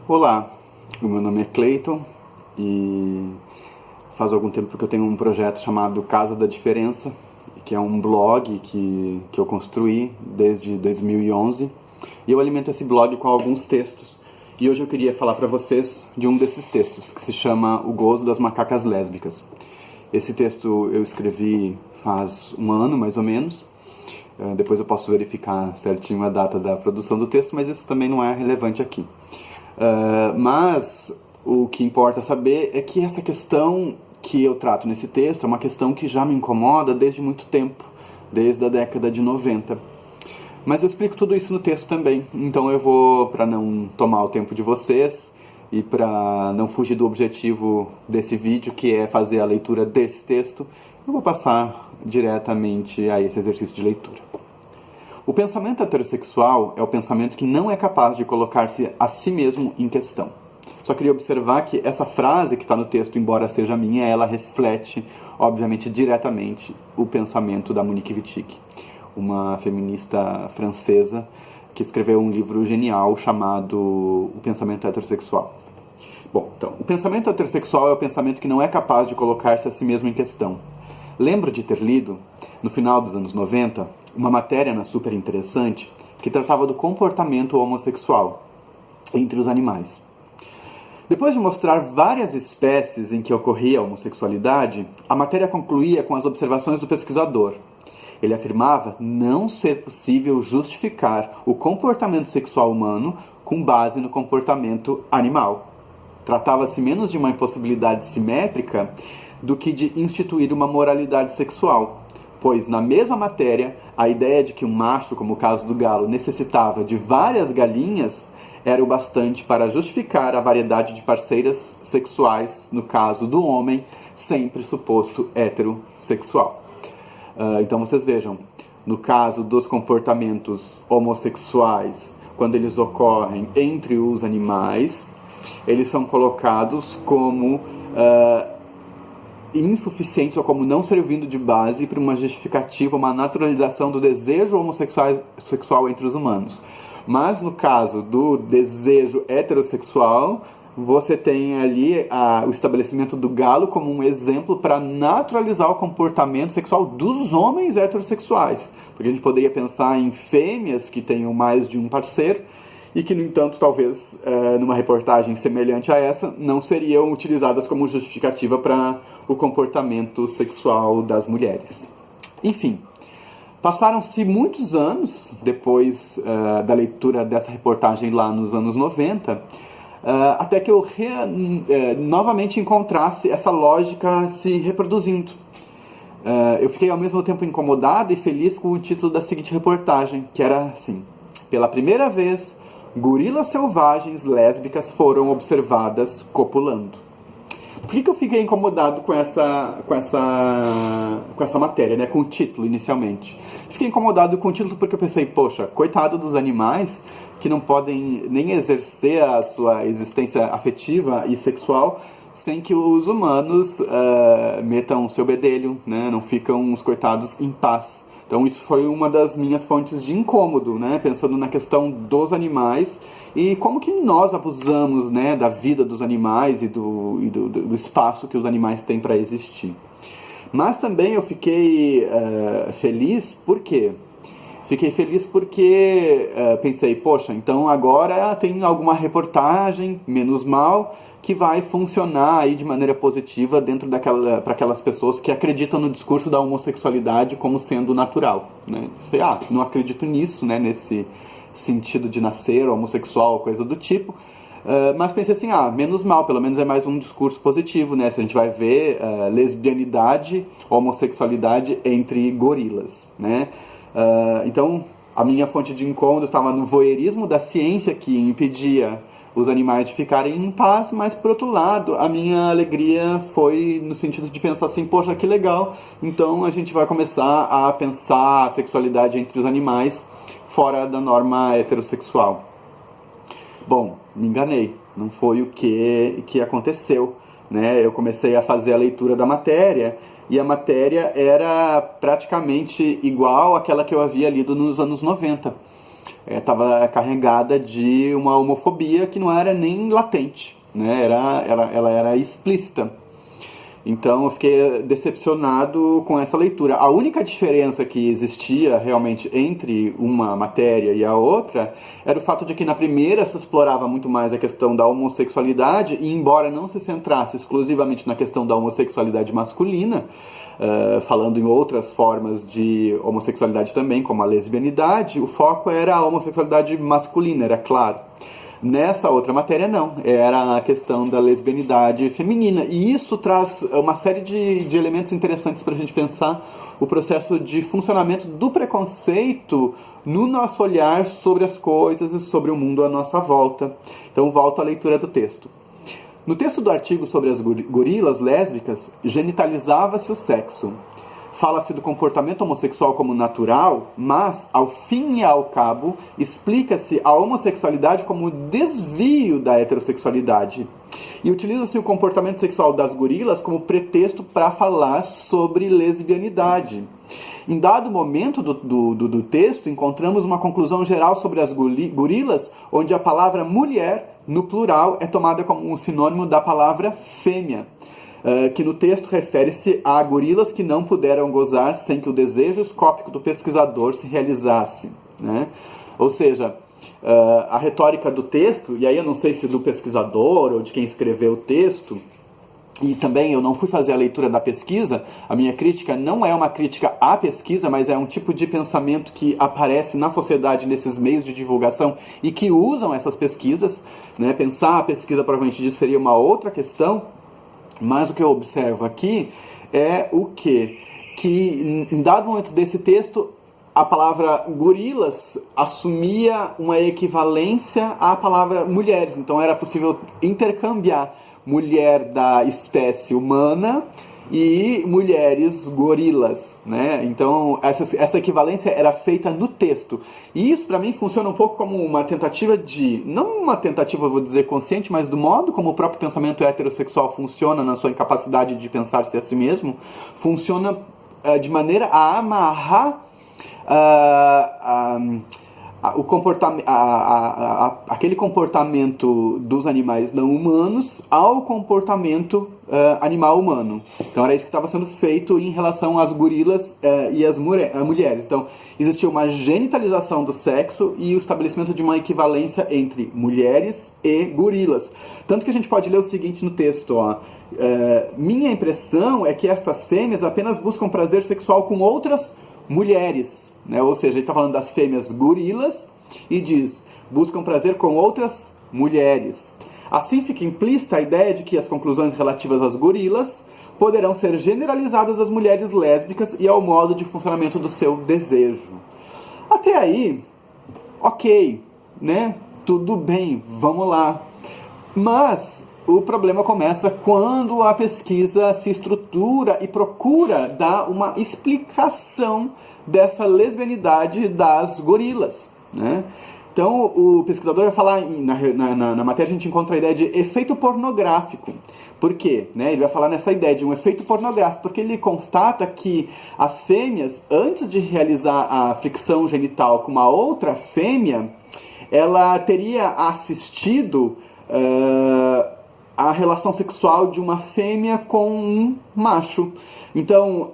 Olá, o meu nome é Cleiton e faz algum tempo que eu tenho um projeto chamado Casa da Diferença, que é um blog que eu construí desde 2011 e eu alimento esse blog com alguns textos. E hoje eu queria falar para vocês de um desses textos, que se chama O Gozo das Macacas Lésbicas. Esse texto eu escrevi faz um ano, mais ou menos. Depois eu posso verificar certinho a data da produção do texto, mas isso também não é relevante aqui. Mas o que importa saber é que essa questão que eu trato nesse texto é uma questão que já me incomoda desde muito tempo, desde a década de 90. Mas eu explico tudo isso no texto também, então eu vou, para não tomar o tempo de vocês e para não fugir do objetivo desse vídeo, que é fazer a leitura desse texto, eu vou passar diretamente a esse exercício de leitura. O pensamento heterossexual é o pensamento que não é capaz de colocar-se a si mesmo em questão. Só queria observar que essa frase que está no texto, embora seja minha, ela reflete, obviamente, diretamente o pensamento da Monique Wittig, uma feminista francesa que escreveu um livro genial chamado O Pensamento Heterossexual. Bom, então, o pensamento heterossexual é o pensamento que não é capaz de colocar-se a si mesmo em questão. Lembro de ter lido, no final dos anos 90, uma matéria na Super Interessante que tratava do comportamento homossexual entre os animais. Depois de mostrar várias espécies em que ocorria a homossexualidade, a matéria concluía com as observações do pesquisador. Ele afirmava não ser possível justificar o comportamento sexual humano com base no comportamento animal. Tratava-se menos de uma impossibilidade simétrica do que de instituir uma moralidade sexual, pois na mesma matéria, a ideia de que um macho, como o caso do galo, necessitava de várias galinhas era o bastante para justificar a variedade de parceiras sexuais, no caso do homem, sempre suposto heterossexual. Então vocês vejam, no caso dos comportamentos homossexuais, quando eles ocorrem entre os animais, eles são colocados como insuficientes ou como não servindo de base para uma justificativa, uma naturalização do desejo homossexual entre os humanos. Mas no caso do desejo heterossexual, você tem ali o estabelecimento do galo como um exemplo para naturalizar o comportamento sexual dos homens heterossexuais. Porque a gente poderia pensar em fêmeas que tenham mais de um parceiro e que, no entanto, talvez numa reportagem semelhante a essa, não seriam utilizadas como justificativa para o comportamento sexual das mulheres. Enfim, passaram-se muitos anos depois da leitura dessa reportagem lá nos anos 90, até que eu novamente encontrasse essa lógica se reproduzindo. Eu fiquei ao mesmo tempo incomodado e feliz com o título da seguinte reportagem, que era assim: pela primeira vez, gorilas selvagens lésbicas foram observadas copulando. Por que eu fiquei incomodado com essa matéria, né? Com o título inicialmente? Fiquei incomodado com o título porque eu pensei, poxa, coitado dos animais que não podem nem exercer a sua existência afetiva e sexual sem que os humanos metam o seu bedelho, né? Não ficam os coitados em paz. Então isso foi uma das minhas fontes de incômodo, né? Pensando na questão dos animais e como que nós abusamos, né, da vida dos animais e do espaço que os animais têm para existir. Mas também eu fiquei feliz, por quê? Fiquei feliz porque pensei, poxa, então agora tem alguma reportagem, menos mal, que vai funcionar aí de maneira positiva dentro para aquelas pessoas que acreditam no discurso da homossexualidade como sendo natural, né? Sei, não acredito nisso, né, nesse sentido de nascer homossexual, coisa do tipo. Mas pensei assim, menos mal, pelo menos é mais um discurso positivo, né? Se a gente vai ver lesbianidade, homossexualidade entre gorilas, né? Então, a minha fonte de incômodo estava no voyeurismo da ciência que impedia os animais de ficarem em paz, mas por outro lado, a minha alegria foi no sentido de pensar assim, poxa, que legal, então a gente vai começar a pensar a sexualidade entre os animais fora da norma heterossexual. Bom, me enganei, não foi o que aconteceu, né? Eu comecei a fazer a leitura da matéria e a matéria era praticamente igual àquela que eu havia lido nos anos 90. estava carregada de uma homofobia que não era nem latente, né? Ela era explícita. Então eu fiquei decepcionado com essa leitura. A única diferença que existia realmente entre uma matéria e a outra era o fato de que na primeira se explorava muito mais a questão da homossexualidade, e embora não se centrasse exclusivamente na questão da homossexualidade masculina, falando em outras formas de homossexualidade também, como a lesbianidade, o foco era a homossexualidade masculina, era claro. Nessa outra matéria, não. Era a questão da lesbianidade feminina. E isso traz uma série de elementos interessantes para a gente pensar o processo de funcionamento do preconceito no nosso olhar sobre as coisas e sobre o mundo à nossa volta. Então, volto à leitura do texto. No texto do artigo sobre as gorilas lésbicas, genitalizava-se o sexo. Fala-se do comportamento homossexual como natural, mas, ao fim e ao cabo, explica-se a homossexualidade como desvio da heterossexualidade. E utiliza-se o comportamento sexual das gorilas como pretexto para falar sobre lesbianidade. Em dado momento do texto, encontramos uma conclusão geral sobre as gorilas, onde a palavra mulher, no plural, é tomada como um sinônimo da palavra fêmea. Que no texto refere-se a gorilas que não puderam gozar sem que o desejo escópico do pesquisador se realizasse, né? Ou seja, a retórica do texto, e aí eu não sei se do pesquisador ou de quem escreveu o texto, e também eu não fui fazer a leitura da pesquisa, a minha crítica não é uma crítica à pesquisa, mas é um tipo de pensamento que aparece na sociedade, nesses meios de divulgação, e que usam essas pesquisas, né? Pensar a pesquisa provavelmente disso seria uma outra questão. Mas o que eu observo aqui é o quê? Que em dado momento desse texto, a palavra gorilas assumia uma equivalência à palavra mulheres. Então era possível intercambiar mulher da espécie humana e mulheres gorilas, né? Então essa equivalência era feita no texto. E isso para mim funciona um pouco como uma tentativa de, não uma tentativa, vou dizer, consciente, mas do modo como o próprio pensamento heterossexual funciona na sua incapacidade de pensar-se a si mesmo, funciona de maneira a amarrar aquele comportamento dos animais não humanos ao comportamento animal humano. Então era isso que estava sendo feito em relação às gorilas e às mulheres. Então existia uma genitalização do sexo e o estabelecimento de uma equivalência entre mulheres e gorilas. Tanto que a gente pode ler o seguinte no texto, ó. Minha impressão é que estas fêmeas apenas buscam prazer sexual com outras mulheres, né? Ou seja, ele está falando das fêmeas gorilas e diz, buscam prazer com outras mulheres. Assim fica implícita a ideia de que as conclusões relativas às gorilas poderão ser generalizadas às mulheres lésbicas e ao modo de funcionamento do seu desejo. Até aí, ok, né? Tudo bem, vamos lá. Mas o problema começa quando a pesquisa se estrutura e procura dar uma explicação dessa lesbianidade das gorilas, né? Então o pesquisador vai falar, na matéria a gente encontra a ideia de efeito pornográfico. Por quê? Né? Ele vai falar nessa ideia de um efeito pornográfico, porque ele constata que as fêmeas, antes de realizar a fricção genital com uma outra fêmea, ela teria assistido a relação sexual de uma fêmea com um macho. Então,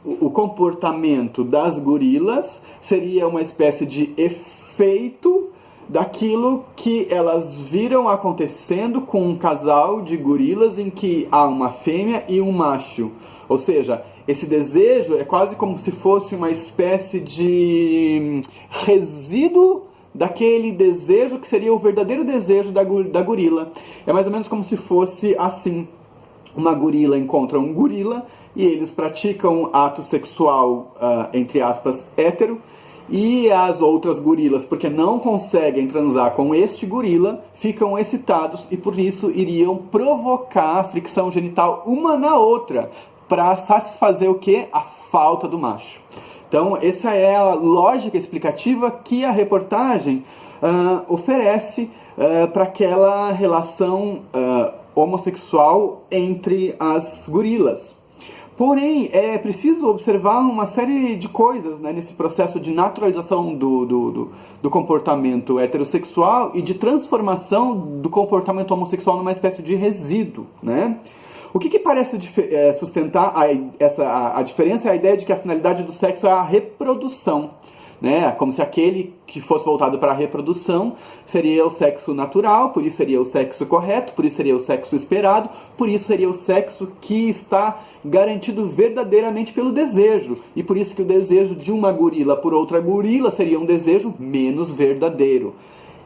o comportamento das gorilas seria uma espécie de efeito daquilo que elas viram acontecendo com um casal de gorilas em que há uma fêmea e um macho. Ou seja, esse desejo é quase como se fosse uma espécie de resíduo daquele desejo que seria o verdadeiro desejo da gorila. É mais ou menos como se fosse assim: uma gorila encontra um gorila e eles praticam ato sexual, entre aspas, hétero, e as outras gorilas, porque não conseguem transar com este gorila, ficam excitados e por isso iriam provocar a fricção genital uma na outra, para satisfazer o quê? A falta do macho. Então, essa é a lógica explicativa que a reportagem oferece para aquela relação homossexual entre as gorilas. Porém, é preciso observar uma série de coisas, né, nesse processo de naturalização do comportamento heterossexual e de transformação do comportamento homossexual numa espécie de resíduo, né? O que parece sustentar a diferença é a ideia de que a finalidade do sexo é a reprodução, né? Como se aquele que fosse voltado para a reprodução seria o sexo natural, por isso seria o sexo correto, por isso seria o sexo esperado, por isso seria o sexo que está garantido verdadeiramente pelo desejo, e por isso que o desejo de uma gorila por outra gorila seria um desejo menos verdadeiro.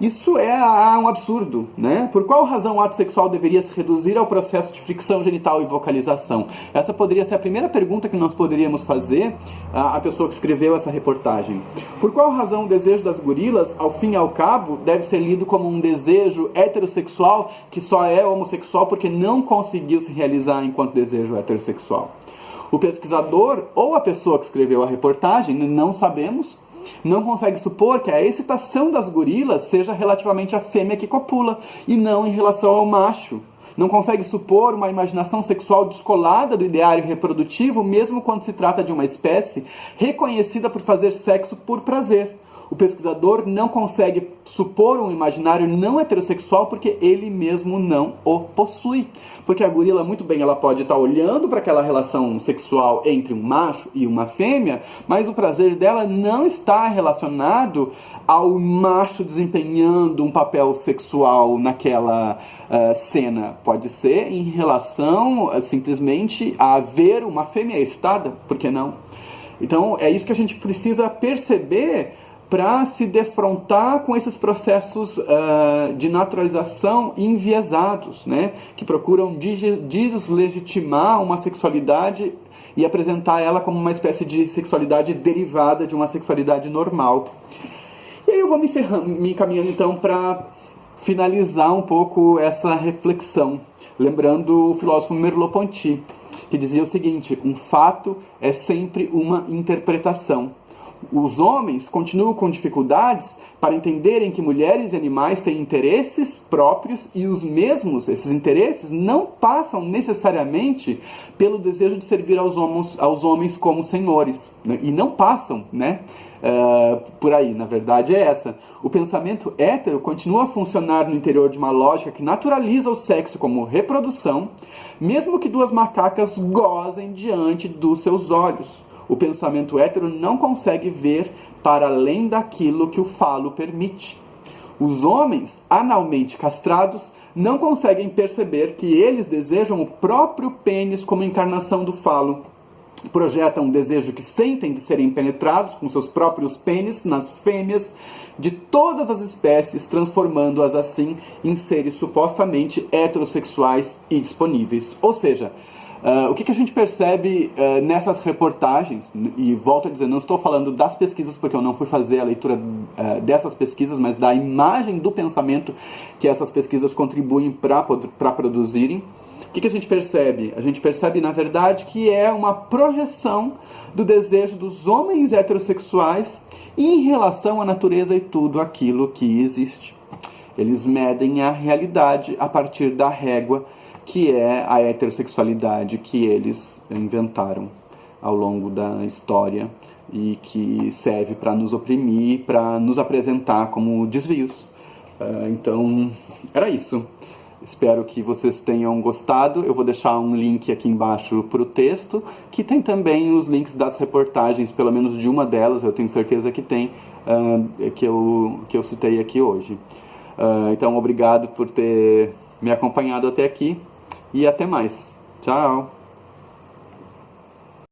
Isso é um absurdo, né? Por qual razão o ato sexual deveria se reduzir ao processo de fricção genital e vocalização? Essa poderia ser a primeira pergunta que nós poderíamos fazer à pessoa que escreveu essa reportagem. Por qual razão o desejo das gorilas, ao fim e ao cabo, deve ser lido como um desejo heterossexual que só é homossexual porque não conseguiu se realizar enquanto desejo heterossexual? O pesquisador ou a pessoa que escreveu a reportagem, não sabemos, não consegue supor que a excitação das gorilas seja relativamente à fêmea que copula e não em relação ao macho. Não consegue supor uma imaginação sexual descolada do ideário reprodutivo, mesmo quando se trata de uma espécie reconhecida por fazer sexo por prazer. O pesquisador não consegue supor um imaginário não heterossexual porque ele mesmo não o possui. Porque a gorila, muito bem, ela pode estar olhando para aquela relação sexual entre um macho e uma fêmea, mas o prazer dela não está relacionado ao macho desempenhando um papel sexual naquela cena. Pode ser em relação simplesmente a ver uma fêmea excitada, por que não? Então é isso que a gente precisa perceber para se defrontar com esses processos de naturalização enviesados, né? Que procuram deslegitimar uma sexualidade e apresentar ela como uma espécie de sexualidade derivada de uma sexualidade normal. E aí eu vou me encaminhando então para finalizar um pouco essa reflexão, lembrando o filósofo Merleau-Ponty, que dizia o seguinte: um fato é sempre uma interpretação. Os homens continuam com dificuldades para entenderem que mulheres e animais têm interesses próprios e os mesmos, esses interesses, não passam necessariamente pelo desejo de servir aos homens como senhores. Né? E não passam, né? Por aí, na verdade é essa. O pensamento hétero continua a funcionar no interior de uma lógica que naturaliza o sexo como reprodução, mesmo que duas macacas gozem diante dos seus olhos. O pensamento hétero não consegue ver para além daquilo que o falo permite. Os homens, analmente castrados, não conseguem perceber que eles desejam o próprio pênis como encarnação do falo. Projetam um desejo que sentem de serem penetrados com seus próprios pênis nas fêmeas de todas as espécies, transformando-as assim em seres supostamente heterossexuais e disponíveis. Ou seja, o que a gente percebe nessas reportagens, e volto a dizer, não estou falando das pesquisas porque eu não fui fazer a leitura dessas pesquisas, mas da imagem do pensamento que essas pesquisas contribuem para produzirem. O que a gente percebe? A gente percebe, na verdade, que é uma projeção do desejo dos homens heterossexuais em relação à natureza e tudo aquilo que existe. Eles medem a realidade a partir da régua que é a heterossexualidade que eles inventaram ao longo da história e que serve para nos oprimir, para nos apresentar como desvios. Então, era isso. Espero que vocês tenham gostado. Eu vou deixar um link aqui embaixo para o texto, que tem também os links das reportagens, pelo menos de uma delas, eu tenho certeza que tem, que eu citei aqui hoje. Então, obrigado por ter me acompanhado até aqui e até mais. Tchau!